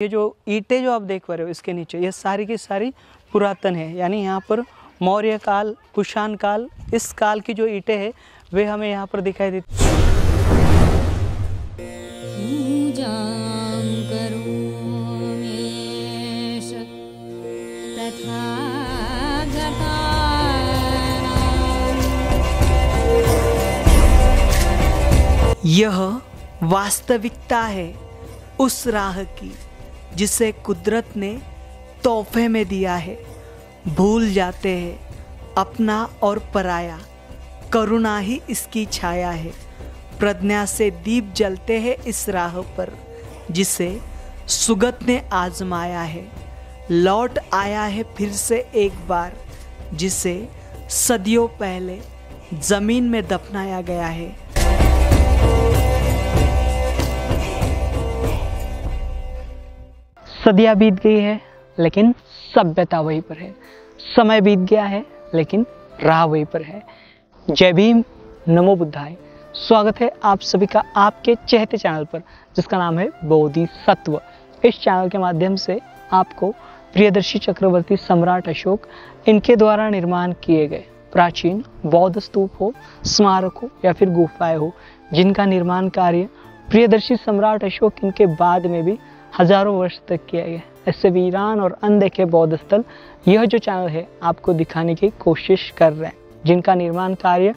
ये जो ईंटें जो आप देख पा रहे हो इसके नीचे, ये सारी की सारी पुरातन है, यानी यहाँ पर मौर्य काल, कुषाण काल, इस काल की जो ईंटें हैं वे हमें यहाँ पर दिखाई देती। यह वास्तविकता है उस राह की जिसे कुदरत ने तोहफे में दिया है। भूल जाते हैं अपना और पराया, करुणा ही इसकी छाया है। प्रज्ञा से दीप जलते हैं इस राह पर जिसे सुगत ने आजमाया है। लौट आया है फिर से एक बार जिसे सदियों पहले जमीन में दफनाया गया है। सदियाँ बीत गई है लेकिन सभ्यता वहीं पर है। समय बीत गया है लेकिन राह वहीं पर है। जय भीम, नमो बुद्धाय। स्वागत है आप सभी का आपके चहेते चैनल पर जिसका नाम है बोधिसत्व। इस चैनल के माध्यम से आपको प्रियदर्शी चक्रवर्ती सम्राट अशोक इनके द्वारा निर्माण किए गए प्राचीन बौद्ध स्तूप हो, स्मारक हो या फिर गुफाएं हो, जिनका निर्माण कार्य प्रियदर्शी सम्राट अशोक इनके बाद में भी हजारों वर्ष तक किया गया, ऐसे वीरान और अनदेखे बौद्ध स्थल यह जो चैनल है आपको दिखाने की कोशिश कर रहे हैं, जिनका निर्माण कार्य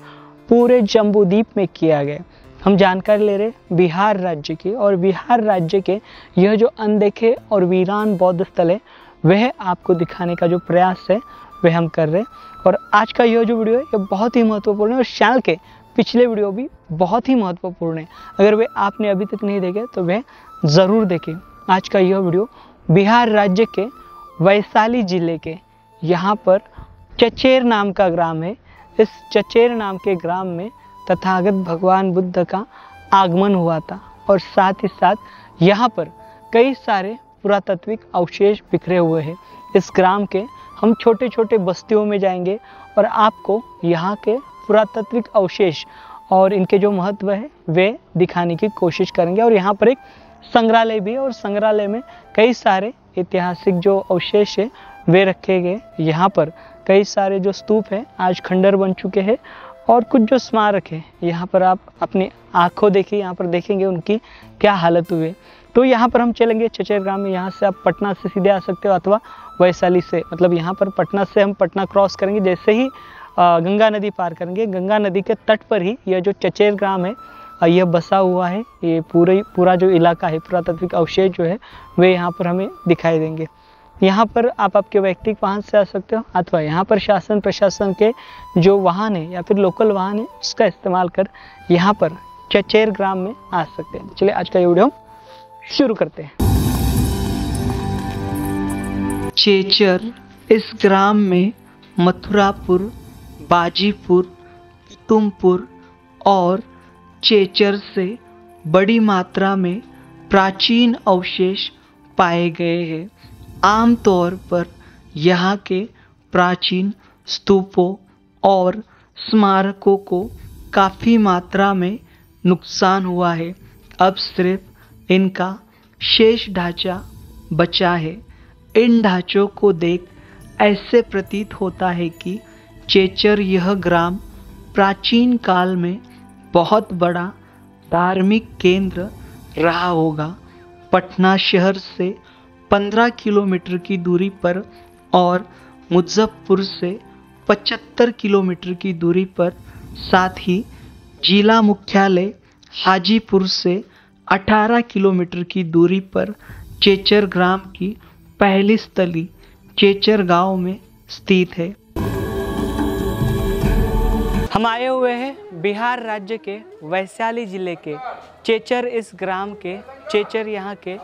पूरे जम्बूद्वीप में किया गया। हम जानकारी ले रहे बिहार राज्य की, और बिहार राज्य के यह जो अनदेखे और वीरान बौद्ध स्थल है वह आपको दिखाने का जो प्रयास है वह हम कर रहे हैं। और आज का यह जो वीडियो है यह बहुत ही महत्वपूर्ण है और चैनल के पिछले वीडियो भी बहुत ही महत्वपूर्ण है। अगर वे आपने अभी तक नहीं देखे तो वह ज़रूर देखें। आज का यह वीडियो बिहार राज्य के वैशाली जिले के यहाँ पर चचेर नाम का ग्राम है। इस चचेर नाम के ग्राम में तथागत भगवान बुद्ध का आगमन हुआ था और साथ ही साथ यहाँ पर कई सारे पुरातात्विक अवशेष बिखरे हुए हैं। इस ग्राम के हम छोटे छोटे बस्तियों में जाएंगे और आपको यहाँ के पुरातात्विक अवशेष और इनके जो महत्व है वे दिखाने की कोशिश करेंगे। और यहाँ पर एक संग्रहालय भी है और संग्रहालय में कई सारे ऐतिहासिक जो अवशेष है वे रखे गए। यहाँ पर कई सारे जो स्तूप हैं आज खंडर बन चुके हैं और कुछ जो स्मारक है यहाँ पर आप अपनी आंखों देखिए, यहाँ पर देखेंगे उनकी क्या हालत हुई है। तो यहाँ पर हम चलेंगे चचेर ग्राम में। यहाँ से आप पटना से सीधे आ सकते हो अथवा वैशाली से, मतलब यहाँ पर पटना से हम पटना क्रॉस करेंगे, जैसे ही गंगा नदी पार करेंगे, गंगा नदी के तट पर ही यह जो चचेर ग्राम है यह बसा हुआ है। ये पूरा जो इलाका है, पुरातात्विक अवशेष जो है वे यहाँ पर हमें दिखाई देंगे। यहाँ पर आप आपके व्यक्तिगत वाहन से आ सकते हो अथवा यहाँ पर शासन प्रशासन के जो वाहन है या फिर लोकल वाहन है उसका इस्तेमाल कर यहाँ पर चचेर ग्राम में आ सकते हैं। चलिए आज का ये वीडियो शुरू करते हैं। चेचर इस ग्राम में मथुरापुर, बाजीपुर, कुतुमपुर और चेचर से बड़ी मात्रा में प्राचीन अवशेष पाए गए हैं। आमतौर पर यहाँ के प्राचीन स्तूपों और स्मारकों को काफ़ी मात्रा में नुकसान हुआ है। अब सिर्फ इनका शेष ढांचा बचा है। इन ढांचों को देख ऐसे प्रतीत होता है कि चेचर यह ग्राम प्राचीन काल में बहुत बड़ा धार्मिक केंद्र रहा होगा। पटना शहर से 15 किलोमीटर की दूरी पर और मुजफ्फरपुर से 75 किलोमीटर की दूरी पर, साथ ही जिला मुख्यालय हाजीपुर से 18 किलोमीटर की दूरी पर चेचर ग्राम की पहली स्थली चेचर गांव में स्थित है। हम आए हुए हैं बिहार राज्य के वैशाली जिले के चेचर इस ग्राम के चेचर यहाँ के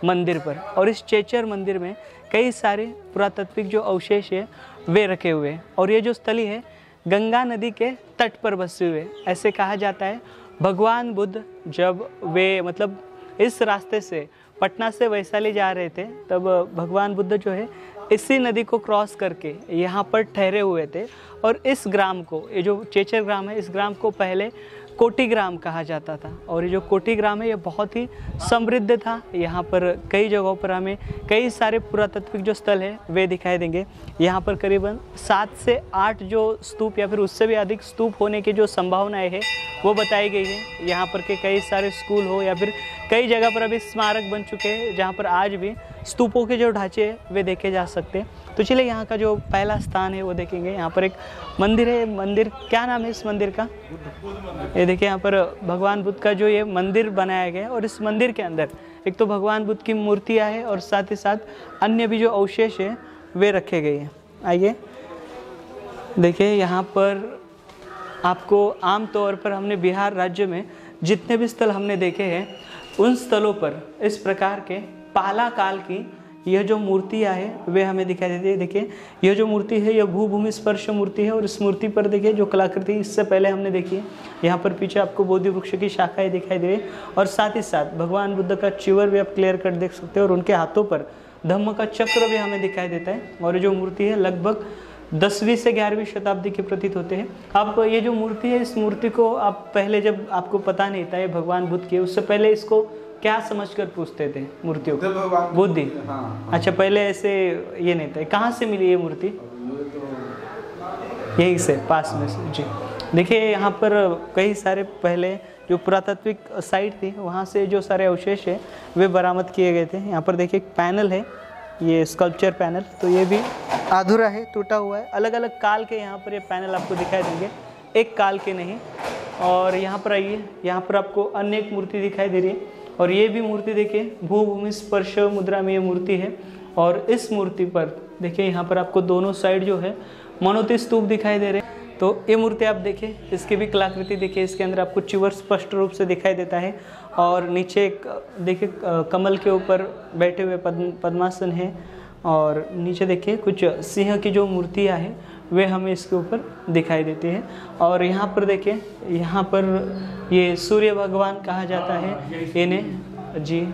मंदिर पर, और इस चेचर मंदिर में कई सारे पुरातात्विक जो अवशेष है वे रखे हुए हैं। और ये जो स्थली है गंगा नदी के तट पर बसे हुए। ऐसे कहा जाता है भगवान बुद्ध जब वे मतलब इस रास्ते से पटना से वैशाली जा रहे थे तब भगवान बुद्ध जो है इसी नदी को क्रॉस करके यहाँ पर ठहरे हुए थे। और इस ग्राम को, ये जो चेचर ग्राम है, इस ग्राम को पहले कोटिग्राम कहा जाता था। और ये जो कोटिग्राम है ये बहुत ही समृद्ध था। यहाँ पर कई जगहों पर हमें कई सारे पुरातात्विक जो स्थल है वे दिखाई देंगे। यहाँ पर करीबन 7 से 8 जो स्तूप या फिर उससे भी अधिक स्तूप होने की जो संभावनाएं है वो बताई गई है। यहाँ पर के कई सारे स्कूल हो या फिर कई जगह पर अभी स्मारक बन चुके हैं जहाँ पर आज भी स्तूपों के जो ढांचे हैं वे देखे जा सकते हैं। तो चलिए यहाँ का जो पहला स्थान है वो देखेंगे। यहाँ पर एक मंदिर है। मंदिर क्या नाम है इस मंदिर का? ये देखिए यहाँ पर भगवान बुद्ध का जो ये मंदिर बनाया गया है और इस मंदिर के अंदर एक तो भगवान बुद्ध की मूर्तियाँ हैं और साथ ही साथ अन्य भी जो अवशेष है वे रखे गए हैं। आइए देखिए यहाँ पर आपको आम तौर पर हमने बिहार राज्य में जितने भी स्थल हमने देखे हैं उन स्थलों पर इस प्रकार के पाला काल की यह जो मूर्तियाँ हैं वे हमें दिखाई देती है। देखिए यह जो मूर्ति है यह भूभूमि स्पर्श मूर्ति है और इस मूर्ति पर देखिए जो कलाकृति इससे पहले हमने देखी है। यहाँ पर पीछे आपको बोधि वृक्ष की शाखाएं दिखाई दे रही और साथ ही साथ भगवान बुद्ध का चिवर भी आप क्लियर कट देख सकते हो और उनके हाथों पर धम्म का चक्र भी हमें दिखाई देता है। और ये जो मूर्ति है लगभग 10वीं से 11वीं शताब्दी के प्रतीत होते हैं। अब ये जो मूर्ति है इस मूर्ति को आप पहले जब आपको पता नहीं था ये भगवान बुद्ध की, उससे पहले इसको क्या समझकर पूछते थे मूर्तियों को? बुद्धि। हाँ। अच्छा पहले ऐसे ये नहीं था। कहाँ से मिली ये मूर्ति? यहीं से पास में से। जी देखिए यहाँ पर कई सारे पहले जो पुरातात्विक साइट थी वहाँ से जो सारे अवशेष है वे बरामद किए गए थे। यहाँ पर देखिए एक पैनल है, ये स्कल्पचर पैनल, तो ये भी अधूरा है, टूटा हुआ है। अलग अलग काल के यहाँ पर ये पैनल आपको दिखाई देंगे, एक काल के नहीं। और यहाँ पर आइए, यहाँ पर आपको अन्य एक मूर्ति दिखाई दे रही है और ये भी मूर्ति देखिए भूभूमि स्पर्श मुद्रा में ये मूर्ति है। और इस मूर्ति पर देखिए यहाँ पर आपको दोनों साइड जो है मनोति स्तूप दिखाई दे रहे हैं। तो ये मूर्ति आप देखिए, इसकी भी कलाकृति देखिए, इसके अंदर आपको चिवर स्पष्ट रूप से दिखाई देता है और नीचे एक देखिए कमल के ऊपर बैठे हुए पद्मासन है और नीचे देखिए कुछ सिंह की जो मूर्तियाँ हैं वे हमें इसके ऊपर दिखाई देती है। और यहाँ पर देखिए, यहाँ पर ये सूर्य भगवान कहा जाता है इन्हें। जी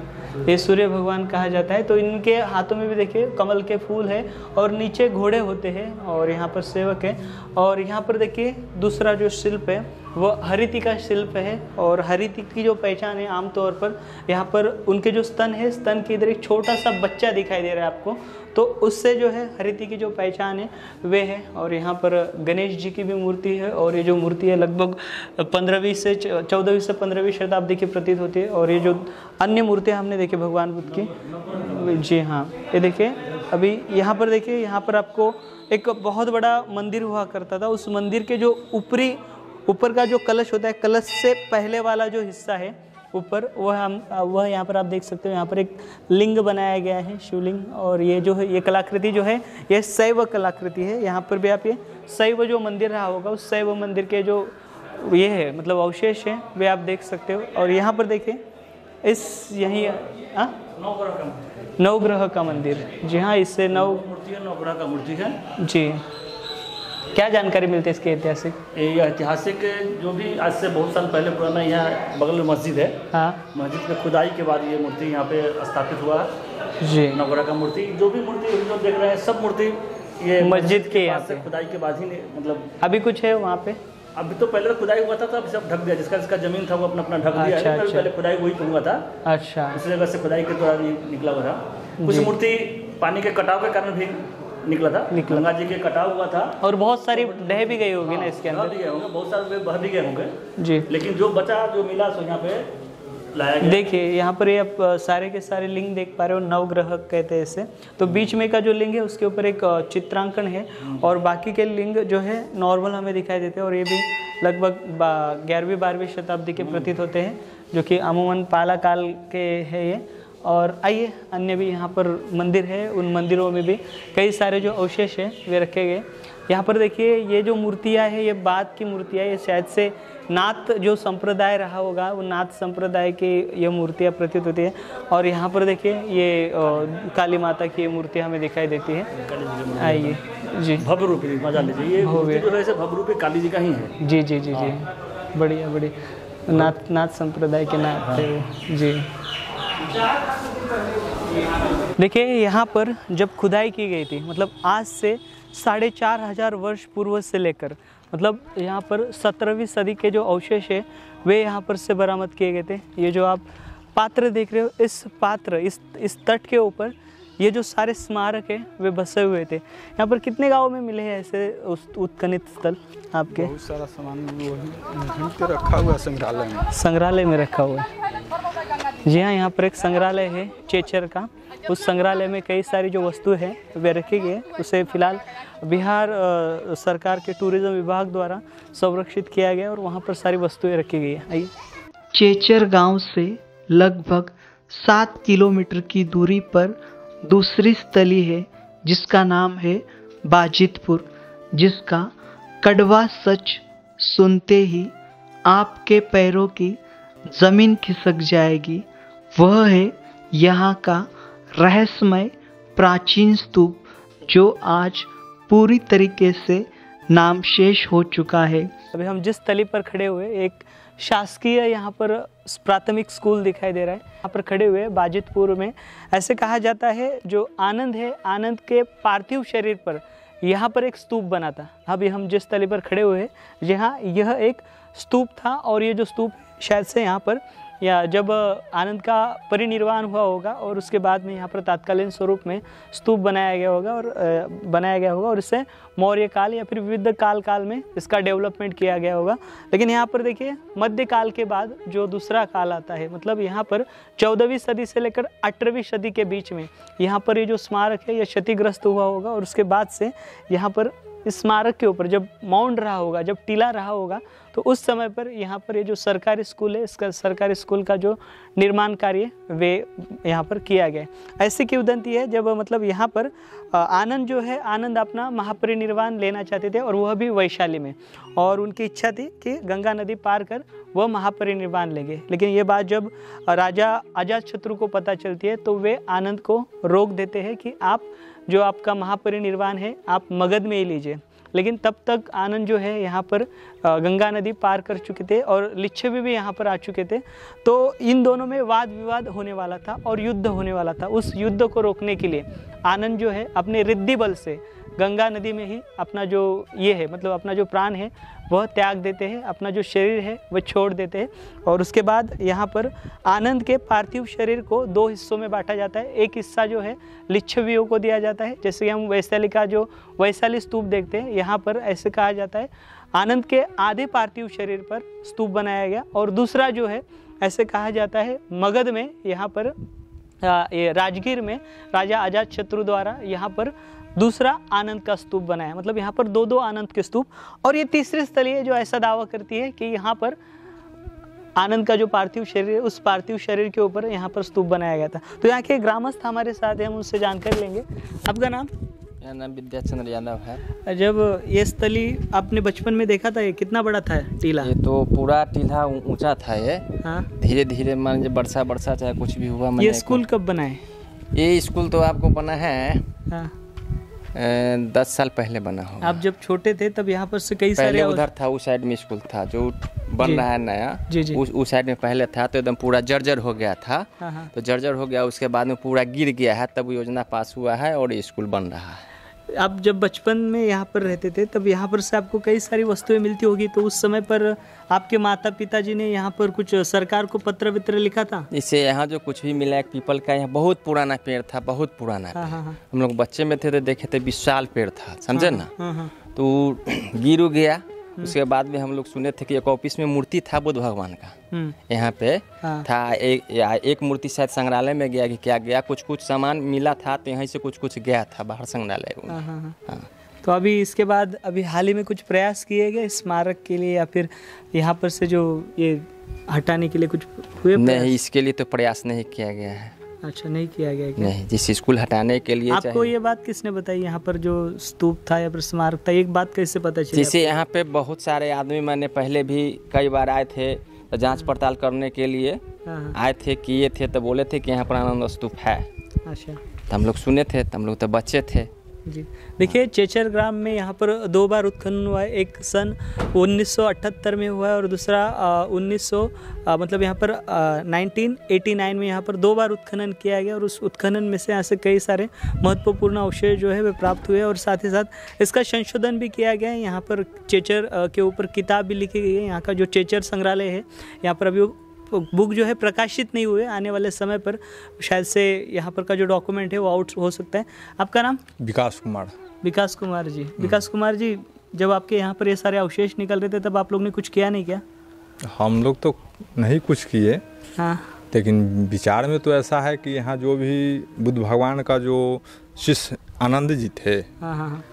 ये सूर्य भगवान कहा जाता है। तो इनके हाथों में भी देखिए कमल के फूल है और नीचे घोड़े होते हैं और यहाँ पर सेवक है। और यहाँ पर देखिए दूसरा जो शिल्प है वह हरिति का शिल्प है। और हरिति की जो पहचान है आमतौर पर यहाँ पर उनके जो स्तन है, स्तन के इधर एक छोटा सा बच्चा दिखाई दे रहा है आपको, तो उससे जो है हरिति की जो पहचान है वे है। और यहाँ पर गणेश जी की भी मूर्ति है और ये जो मूर्ति है लगभग 14वीं से 15वीं शताब्दी की प्रतीत होती है। और ये जो अन्य मूर्तियाँ हमने देखी भगवान बुद्ध की, जी हाँ ये देखिए अभी यहाँ पर देखिए, यहाँ पर आपको एक बहुत बड़ा मंदिर हुआ करता था। उस मंदिर के जो ऊपर का जो कलश होता है, कलश से पहले वाला जो हिस्सा है ऊपर, वह यहाँ पर आप देख सकते हो। यहाँ पर एक लिंग बनाया गया है, शिवलिंग। और ये जो है ये कलाकृति जो है ये शैव कलाकृति है। यहाँ पर भी आप ये शैव जो मंदिर रहा होगा उस शैव मंदिर के जो ये है मतलब अवशेष है वे आप देख सकते हो। और यहाँ पर देखिए इस यहीं नवग्रह का मंदिर, जी हाँ इससे नवग्रह का मूर्ति है। जी क्या जानकारी मिलती है इसके ऐतिहासिक? ये ऐतिहासिक जो भी आज से बहुत साल पहले पुराना, यहाँ बगल में मस्जिद है। हाँ मस्जिद में खुदाई के बाद ये मूर्ति यहाँ पे स्थापित हुआ जी। नवग्रह का मूर्ति, जो भी मूर्ति जो देख रहे हैं सब मूर्ति ये मस्जिद के यहाँ से खुदाई के बाद ही मतलब अभी कुछ है वहाँ पे। अभी तो पहले तो खुदाई हुआ था तो अभी सब ढक दिया, जिसका जमीन था वो अपना ढक दिया। अच्छा, अच्छा। पहले खुदाई वही हुआ था। अच्छा इस जगह से खुदाई के द्वारा निकला हुआ था। कुछ मूर्ति पानी के कटाव के कारण भी निकला था, गंगा जी के कटाव हुआ था। और बहुत सारी ढह भी गई होगी ना इसके अंदर? भी गए होंगे, बहुत सारे बह भी गए होंगे जी। लेकिन जो बचा जो मिला सो यहाँ पे लाया गया। देखिए यहाँ पर ये आप सारे के सारे लिंग देख पा रहे हो, नवग्रह कहते हैं इसे। तो बीच में का जो लिंग है उसके ऊपर एक चित्रांकन है और बाकी के लिंग जो है नॉर्मल हमें दिखाई देते हैं। और ये भी लगभग 11वीं-12वीं शताब्दी के प्रतीत होते हैं, जो कि अमूमन पाला काल के है ये। और आइए अन्य भी यहाँ पर मंदिर है, उन मंदिरों में भी कई सारे जो अवशेष हैं वे रखे गए। यहाँ पर देखिए ये जो मूर्तियाँ हैं ये बाद की मूर्तियाँ, ये शायद से नाथ जो संप्रदाय रहा होगा वो नाथ संप्रदाय की ये मूर्तियाँ प्रतीत होती है। और यहाँ पर देखिए ये काली माता की ये मूर्ति हमें दिखाई देती है। आइए जी, भव्य रूपी मजा लीजिए। ये जो है भव्य रूपी काली जी का ही है। जी जी जी जी, बढ़िया बढ़िया, नाथ संप्रदाय के नाथ जी। देखिए यहाँ पर जब खुदाई की गई थी, मतलब आज से 4500 वर्ष पूर्व से लेकर मतलब यहाँ पर 17वीं सदी के जो अवशेष है वे यहाँ पर से बरामद किए गए थे। ये जो आप पात्र देख रहे हो, इस पात्र इस तट के ऊपर ये जो सारे स्मारक है वे बसे हुए थे। यहाँ पर कितने गांव में मिले हैं ऐसे उस उत्खनित स्थल आपके? बहुत सारा सामान ढूंढ के रखा हुआ है संग्रहालय में रखा हुआ है। जी हाँ, यहाँ पर एक संग्रहालय है चेचर का। उस संग्रहालय में कई सारी जो वस्तु है वे रखी गई है। उसे फिलहाल बिहार सरकार के टूरिज्म विभाग द्वारा संरक्षित किया गया और वहाँ पर सारी वस्तुएं रखी गई है। आइए, चेचर गांव से लगभग 7 किलोमीटर की दूरी पर दूसरी स्थली है जिसका नाम है बाजितपुर, जिसका कड़वा सच सुनते ही आपके पैरों की जमीन खिसक जाएगी। वह है यहाँ का रहस्यमय प्राचीन स्तूप जो आज पूरी तरीके से नामशेष हो चुका है। अभी हम जिस स्थली पर खड़े हुए, एक शासकीय यहाँ पर प्राथमिक स्कूल दिखाई दे रहा है। यहाँ पर खड़े हुए बाजितपुर में ऐसे कहा जाता है जो आनंद है, आनंद के पार्थिव शरीर पर यहाँ पर एक स्तूप बना था। अभी हम जिस स्थली पर खड़े हुए हैं यहाँ यह एक स्तूप था और ये जो स्तूप शायद से यहाँ पर या जब आनंद का परिनिर्वाण हुआ होगा और उसके बाद में यहाँ पर तात्कालीन स्वरूप में स्तूप बनाया गया होगा और इससे मौर्य काल या फिर विविध काल में इसका डेवलपमेंट किया गया होगा। लेकिन यहाँ पर देखिए मध्यकाल के बाद जो दूसरा काल आता है, मतलब यहाँ पर 14वीं सदी से लेकर 18वीं सदी के बीच में यहाँ पर ये जो स्मारक है यह क्षतिग्रस्त हुआ होगा और उसके बाद से यहाँ पर इस स्मारक के ऊपर जब माउंट रहा होगा, जब टीला रहा होगा, तो उस समय पर यहाँ पर ये जो सरकारी स्कूल है, इसका सरकारी स्कूल का जो निर्माण कार्य वे यहाँ पर किया गया। ऐसी किंवदंती है जब मतलब यहाँ पर आनंद जो है, आनंद अपना महापरिनिर्वाण लेना चाहते थे और वह भी वैशाली में, और उनकी इच्छा थी कि गंगा नदी पार कर वह महापरिनिर्वाण लेंगे। लेकिन ये बात जब राजा अजातशत्रु को पता चलती है तो वे आनंद को रोक देते हैं कि आप जो आपका महापरिनिर्वाण है आप मगध में ही लीजिए। लेकिन तब तक आनंद जो है यहाँ पर गंगा नदी पार कर चुके थे और लिच्छवी भी यहाँ पर आ चुके थे। तो इन दोनों में वाद विवाद होने वाला था और युद्ध होने वाला था। उस युद्ध को रोकने के लिए आनंद जो है अपने रिद्धि बल से गंगा नदी में ही अपना जो ये है, मतलब अपना जो प्राण है वह त्याग देते हैं, अपना जो शरीर है वह छोड़ देते हैं। और उसके बाद यहाँ पर आनंद के पार्थिव शरीर को 2 हिस्सों में बांटा जाता है। एक हिस्सा जो है लिच्छवियों को दिया जाता है, जैसे कि हम वैशाली का जो वैशाली स्तूप देखते हैं, यहाँ पर ऐसे कहा जाता है आनंद के आधे पार्थिव शरीर पर स्तूप बनाया गया। और दूसरा जो है ऐसे कहा जाता है मगध में, यहाँ पर ये राजगीर में राजा अजातशत्रु द्वारा यहाँ पर दूसरा आनंद का स्तूप बनाया। मतलब यहाँ पर 2 आनंद के स्तूप। और ये तीसरी स्थली है जो ऐसा दावा करती है कि यहाँ पर आनंद का जो पार्थिव शरीर है उस पार्थिव शरीर के ऊपर यहाँ पर स्तूप बनाया गया था। तो यहाँ के ग्रामस्थ हमारे साथ हैं, हम उनसे जानकारी लेंगे। आपका नाम? मेरा नाम विद्याचंद्र यादव है। जब ये स्थली आपने बचपन में देखा था, ये कितना बड़ा था टीला? ये तो पूरा टीला ऊंचा था ये। हाँ। धीरे धीरे मान लीजिए वर्षा चाहे कुछ भी हुआ। ये स्कूल कब बना है? ये स्कूल तो आपको बना है हाँ। 10 साल पहले बना होगा। आप जब छोटे थे तब यहाँ पर से कई सारे पहले उधर था, उस साइड में स्कूल था जो बन रहा है नया। उस साइड में पहले था तो एकदम पूरा जर्जर हो गया था। हाँ। तो जर्जर हो गया, उसके बाद में पूरा गिर गया है, तब योजना पास हुआ है और स्कूल बन रहा है। आप जब बचपन में यहाँ पर रहते थे तब यहाँ पर से आपको कई सारी वस्तुएं मिलती होगी, तो उस समय पर आपके माता पिताजी ने यहाँ पर कुछ सरकार को पत्र वित्र लिखा था? इससे यहाँ जो कुछ भी मिला, एक पीपल का यहाँ बहुत पुराना पेड़ था, बहुत पुराना। हाँ। हम लोग बच्चे में थे तो देखे थे विशाल पेड़ था, समझे ना। तो गिर गया। उसके बाद में हम लोग सुने थे कि एक ऑफिस में मूर्ति था बुद्ध भगवान का यहाँ पे था। एक मूर्ति शायद संग्रहालय में गया कि क्या गया, कुछ सामान मिला था तो यहीं से कुछ गया था बाहर संग्रहालय। हाँ। तो अभी इसके बाद अभी हाल ही में कुछ प्रयास किए गए स्मारक के लिए या फिर यहाँ पर से जो ये हटाने के लिए कुछ हुए? नहीं, इसके लिए तो प्रयास नहीं किया गया है। अच्छा, नहीं किया गया क्या? नहीं, जिस स्कूल हटाने के लिए। आपको ये बात किसने बताई यहाँ पर जो स्तूप था या फिर स्मारक था, एक बात कैसे पता चली? जैसे यहाँ पे बहुत सारे आदमी, मैंने पहले भी कई बार आए थे तो जांच पड़ताल करने के लिए आए थे, किए थे, तो बोले थे कि यहाँ पर आनंद स्तूप है। अच्छा। तो हम लोग सुने थे, तो हम लोग तो बच्चे थे, जी। देखिए चेचर ग्राम में यहाँ पर 2 बार उत्खनन हुआ है, एक सन 1978 में हुआ है और दूसरा 1900 मतलब यहाँ पर 1989 में यहाँ पर 2 बार उत्खनन किया गया और उस उत्खनन में से यहाँ से कई सारे महत्वपूर्ण अवशेष जो है वे प्राप्त हुए और साथ ही साथ इसका संशोधन भी किया गया है। यहाँ पर चेचर के ऊपर किताब भी लिखी गई है। यहाँ का जो चेचर संग्रहालय है, यहाँ पर अभी बुक जो है प्रकाशित नहीं हुए, आने वाले समय पर शायद से यहाँ पर का जो डॉक्यूमेंट है वो आउट हो सकता है। आपका नाम? विकास कुमार। विकास कुमार जी। विकास कुमार जी, जब आपके यहाँ पर ये सारे अवशेष निकल रहे थे तब आप लोग ने कुछ किया नहीं क्या? हम लोग तो नहीं कुछ किए, हाँ, लेकिन विचार में तो ऐसा है कि यहाँ जो भी बुद्ध भगवान का जो शिष्य आनंद जी थे, हाँ हाँ,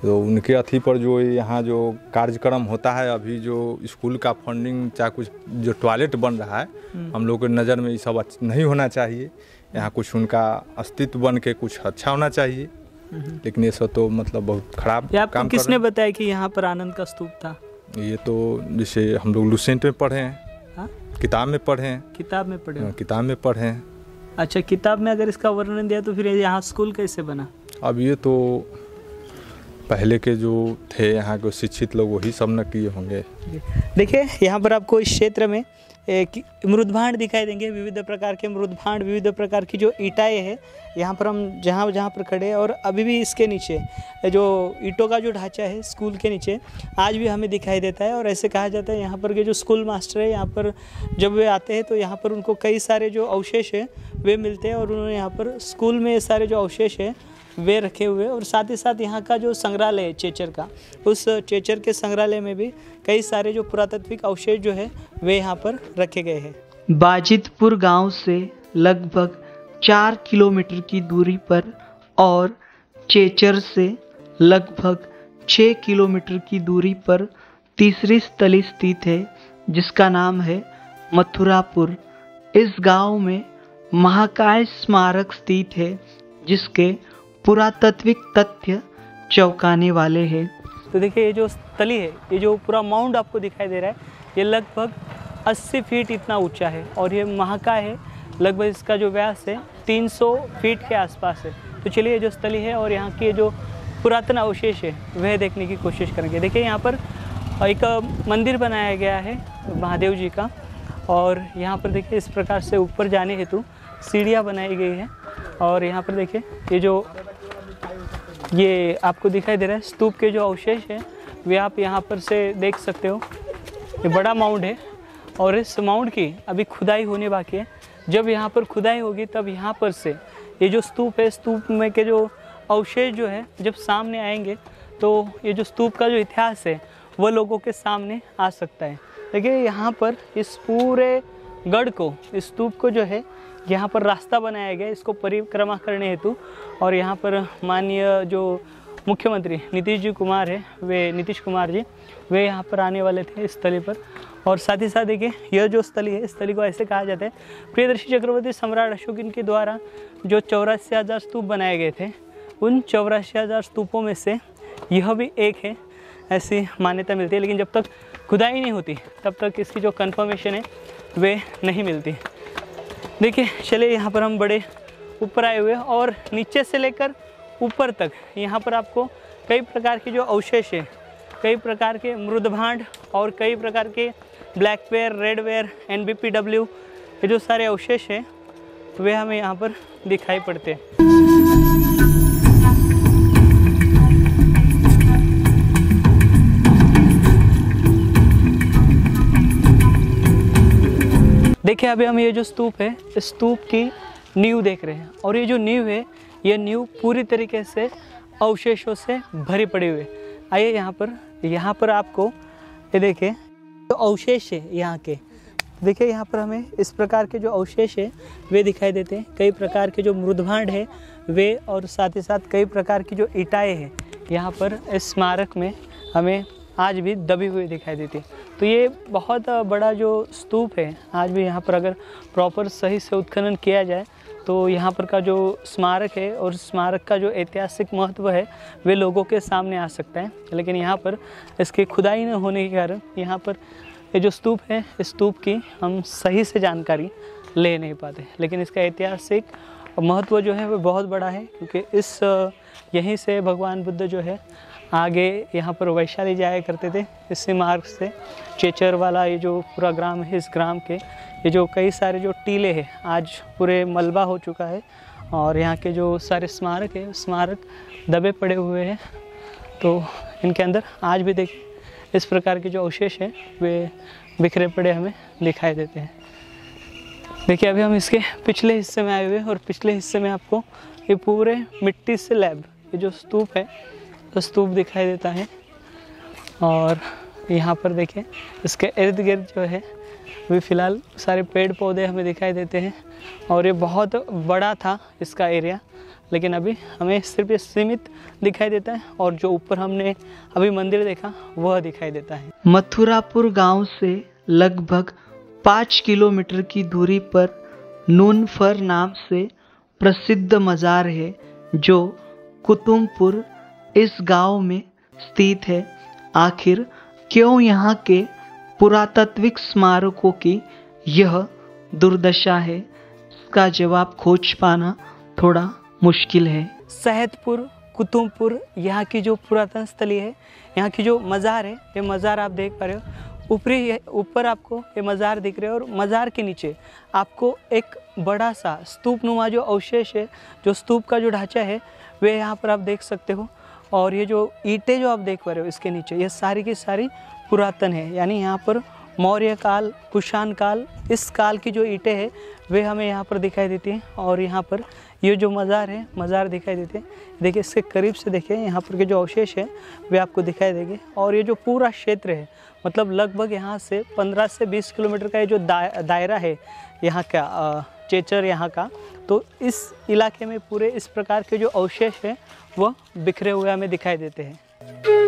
तो उनके अथी पर जो यहाँ जो कार्यक्रम होता है, अभी जो स्कूल का फंडिंग चाहे कुछ जो टॉयलेट बन रहा है, हम लोग के नज़र में ये सब नहीं होना चाहिए। यहाँ कुछ उनका अस्तित्व बन के कुछ अच्छा होना चाहिए, लेकिन ये सब तो मतलब बहुत खराब काम। किसने बताया कि यहाँ पर आनंद का स्तूप था? ये तो जैसे हम लोग लुसेंट में पढ़े हैं, हाँ? किताब में पढ़े हैं। किताब में पढ़े? किताब में पढ़े हैं। अच्छा, किताब में अगर इसका वर्णन दिया तो फिर यहाँ स्कूल कैसे बना? अब ये तो पहले के जो थे यहाँ के शिक्षित लोग वही सब न किए होंगे। देखिए यहाँ पर आपको इस क्षेत्र में एक मृदभांड दिखाई देंगे, विविध प्रकार के मृदभांड, विविध प्रकार की जो ईंटें हैं। यहाँ पर हम जहाँ पर खड़े हैं और अभी भी इसके नीचे जो ईंटों का जो ढांचा है स्कूल के नीचे आज भी हमें दिखाई देता है। और ऐसे कहा जाता है यहाँ पर के जो स्कूल मास्टर है, यहाँ पर जब वे आते हैं तो यहाँ पर उनको कई सारे जो अवशेष है वे मिलते हैं और उन्होंने यहाँ पर स्कूल में सारे जो अवशेष है वे रखे हुए। और साथ ही साथ यहाँ का जो संग्रहालय है चेचर का, उस चेचर के संग्रहालय में भी कई सारे जो पुरातात्विक अवशेष जो है वे यहाँ पर रखे गए हैं। बाजितपुर गांव से लगभग 4 किलोमीटर की दूरी पर और चेचर से लगभग 6 किलोमीटर की दूरी पर तीसरी स्थली स्थित है जिसका नाम है मथुरापुर। इस गांव में महाकाय स्मारक स्थित है जिसके पुरातात्विक तथ्य चौंकाने वाले हैं। तो देखिए ये जो स्थली है, ये जो पूरा माउंट आपको दिखाई दे रहा है, ये लगभग 80 फीट इतना ऊंचा है और ये महाकाय है। लगभग इसका जो व्यास है 300 फीट के आसपास है। तो चलिए ये जो स्थली है और यहाँ के जो पुरातन अवशेष है वह देखने की कोशिश करेंगे। देखिए यहाँ पर एक मंदिर बनाया गया है महादेव जी का और यहाँ पर देखिए इस प्रकार से ऊपर जाने हेतु सीढ़ियाँ बनाई गई है। और यहाँ पर देखिए ये आपको दिखाई दे रहा है स्तूप के जो अवशेष हैं वे आप यहाँ पर से देख सकते हो। ये बड़ा माउंट है और इस माउंट की अभी खुदाई होने बाकी है। जब यहाँ पर खुदाई होगी तब यहाँ पर से ये जो स्तूप है, स्तूप में के जो अवशेष जो है जब सामने आएंगे तो ये जो स्तूप का जो इतिहास है वो लोगों के सामने आ सकता है। देखिए यहाँ पर इस पूरे गढ़ को, इस स्तूप को जो है यहाँ पर रास्ता बनाया गया इसको परिक्रमा करने हेतु। और यहाँ पर माननीय जो मुख्यमंत्री नीतीश कुमार जी वे यहाँ पर आने वाले थे इस स्थली पर। और साथ ही साथ देखिए यह जो स्थली है, इस स्थली को ऐसे कहा जाता है प्रियदर्शी चक्रवर्ती सम्राट अशोक के द्वारा जो 84,000 स्तूप बनाए गए थे, उन 84,000 स्तूपों में से यह भी एक है, ऐसी मान्यता मिलती है। लेकिन जब तक खुदाई नहीं होती तब तक इसकी जो कन्फर्मेशन है वे नहीं मिलती। देखिए चलिए यहाँ पर हम बड़े ऊपर आए हुए और नीचे से लेकर ऊपर तक यहाँ पर आपको कई प्रकार के जो अवशेष है, कई प्रकार के मृदभांड और कई प्रकार के ब्लैकवेयर, रेडवेयर, NBPW ये जो सारे अवशेष हैं वे हमें यहाँ पर दिखाई पड़ते हैं। देखिए अभी हम ये जो स्तूप है, इस स्तूप की नींव देख रहे हैं और ये जो नींव है, ये नींव पूरी तरीके से अवशेषों से भरी पड़ी हुई है। आइए यहाँ पर आपको ये देखिए जो अवशेष है यहाँ के, देखिए यहाँ पर हमें इस प्रकार के जो अवशेष है वे दिखाई देते हैं। कई प्रकार के जो मृदभांड है वे और साथ ही साथ कई प्रकार की जो ईंटें हैं यहाँ पर इस स्मारक में हमें आज भी दबी हुई दिखाई देती है। तो ये बहुत बड़ा जो स्तूप है, आज भी यहाँ पर अगर प्रॉपर सही से उत्खनन किया जाए तो यहाँ पर का जो स्मारक है और स्मारक का जो ऐतिहासिक महत्व है वे लोगों के सामने आ सकता है। लेकिन यहाँ पर इसकी खुदाई न होने के कारण यहाँ पर ये जो स्तूप है, इस स्तूप की हम सही से जानकारी ले नहीं पाते। लेकिन इसका ऐतिहासिक महत्व जो है वो बहुत बड़ा है, क्योंकि इस यहीं से भगवान बुद्ध जो है आगे यहाँ पर वैशाली जाया करते थे। इसी मार्ग से चेचर वाला ये जो पूरा ग्राम है, इस ग्राम के ये जो कई सारे जो टीले हैं आज पूरे मलबा हो चुका है और यहाँ के जो सारे स्मारक है, स्मारक दबे पड़े हुए हैं। तो इनके अंदर आज भी देख इस प्रकार के जो अवशेष हैं वे बिखरे पड़े हमें दिखाई देते हैं। देखिए अभी हम इसके पिछले हिस्से में आए हुए हैं और पिछले हिस्से में आपको ये पूरे मिट्टी से लैब ये जो स्तूप है तो स्तूप दिखाई देता है। और यहाँ पर देखिए इसके इर्द गिर्द जो है अभी फ़िलहाल सारे पेड़ पौधे हमें दिखाई देते हैं और ये बहुत बड़ा था इसका एरिया, लेकिन अभी हमें सिर्फ ये सीमित दिखाई देता है और जो ऊपर हमने अभी मंदिर देखा वह दिखाई देता है। मथुरापुर गांव से लगभग 5 किलोमीटर की दूरी पर नूनफर नाम से प्रसिद्ध मज़ार है जो कुतुमपुर इस गांव में स्थित है। आखिर क्यों यहाँ के पुरातात्विक स्मारकों की यह दुर्दशा है, इसका जवाब खोज पाना थोड़ा मुश्किल है। सैदपुर कुतुमपुर यहाँ की जो पुरातन स्थली है, यहाँ की जो मज़ार है, ये मज़ार आप देख पा रहे हो। ऊपर आपको ये मज़ार दिख रहे हैं और मज़ार के नीचे आपको एक बड़ा सा स्तूप नुमा जो अवशेष है, जो स्तूप का जो ढांचा है वे यहाँ पर आप देख सकते हो। और ये जो ईंटें जो आप देख पा रहे हो इसके नीचे, ये सारी की सारी पुरातन है, यानी यहाँ पर मौर्य काल, कुषाण काल, इस काल की जो ईंटें हैं वे हमें यहाँ पर दिखाई देती हैं। और यहाँ पर ये जो मज़ार है, मज़ार दिखाई देते हैं। देखिए इसके करीब से देखिए यहाँ पर के जो अवशेष हैं वे आपको दिखाई देंगे। और ये जो पूरा क्षेत्र है, मतलब लगभग यहाँ से 15 से 20 किलोमीटर का ये जो दायरा है यहाँ का, चेचर यहाँ का, तो इस इलाके में पूरे इस प्रकार के जो अवशेष हैं वह बिखरे हुए हमें दिखाई देते हैं।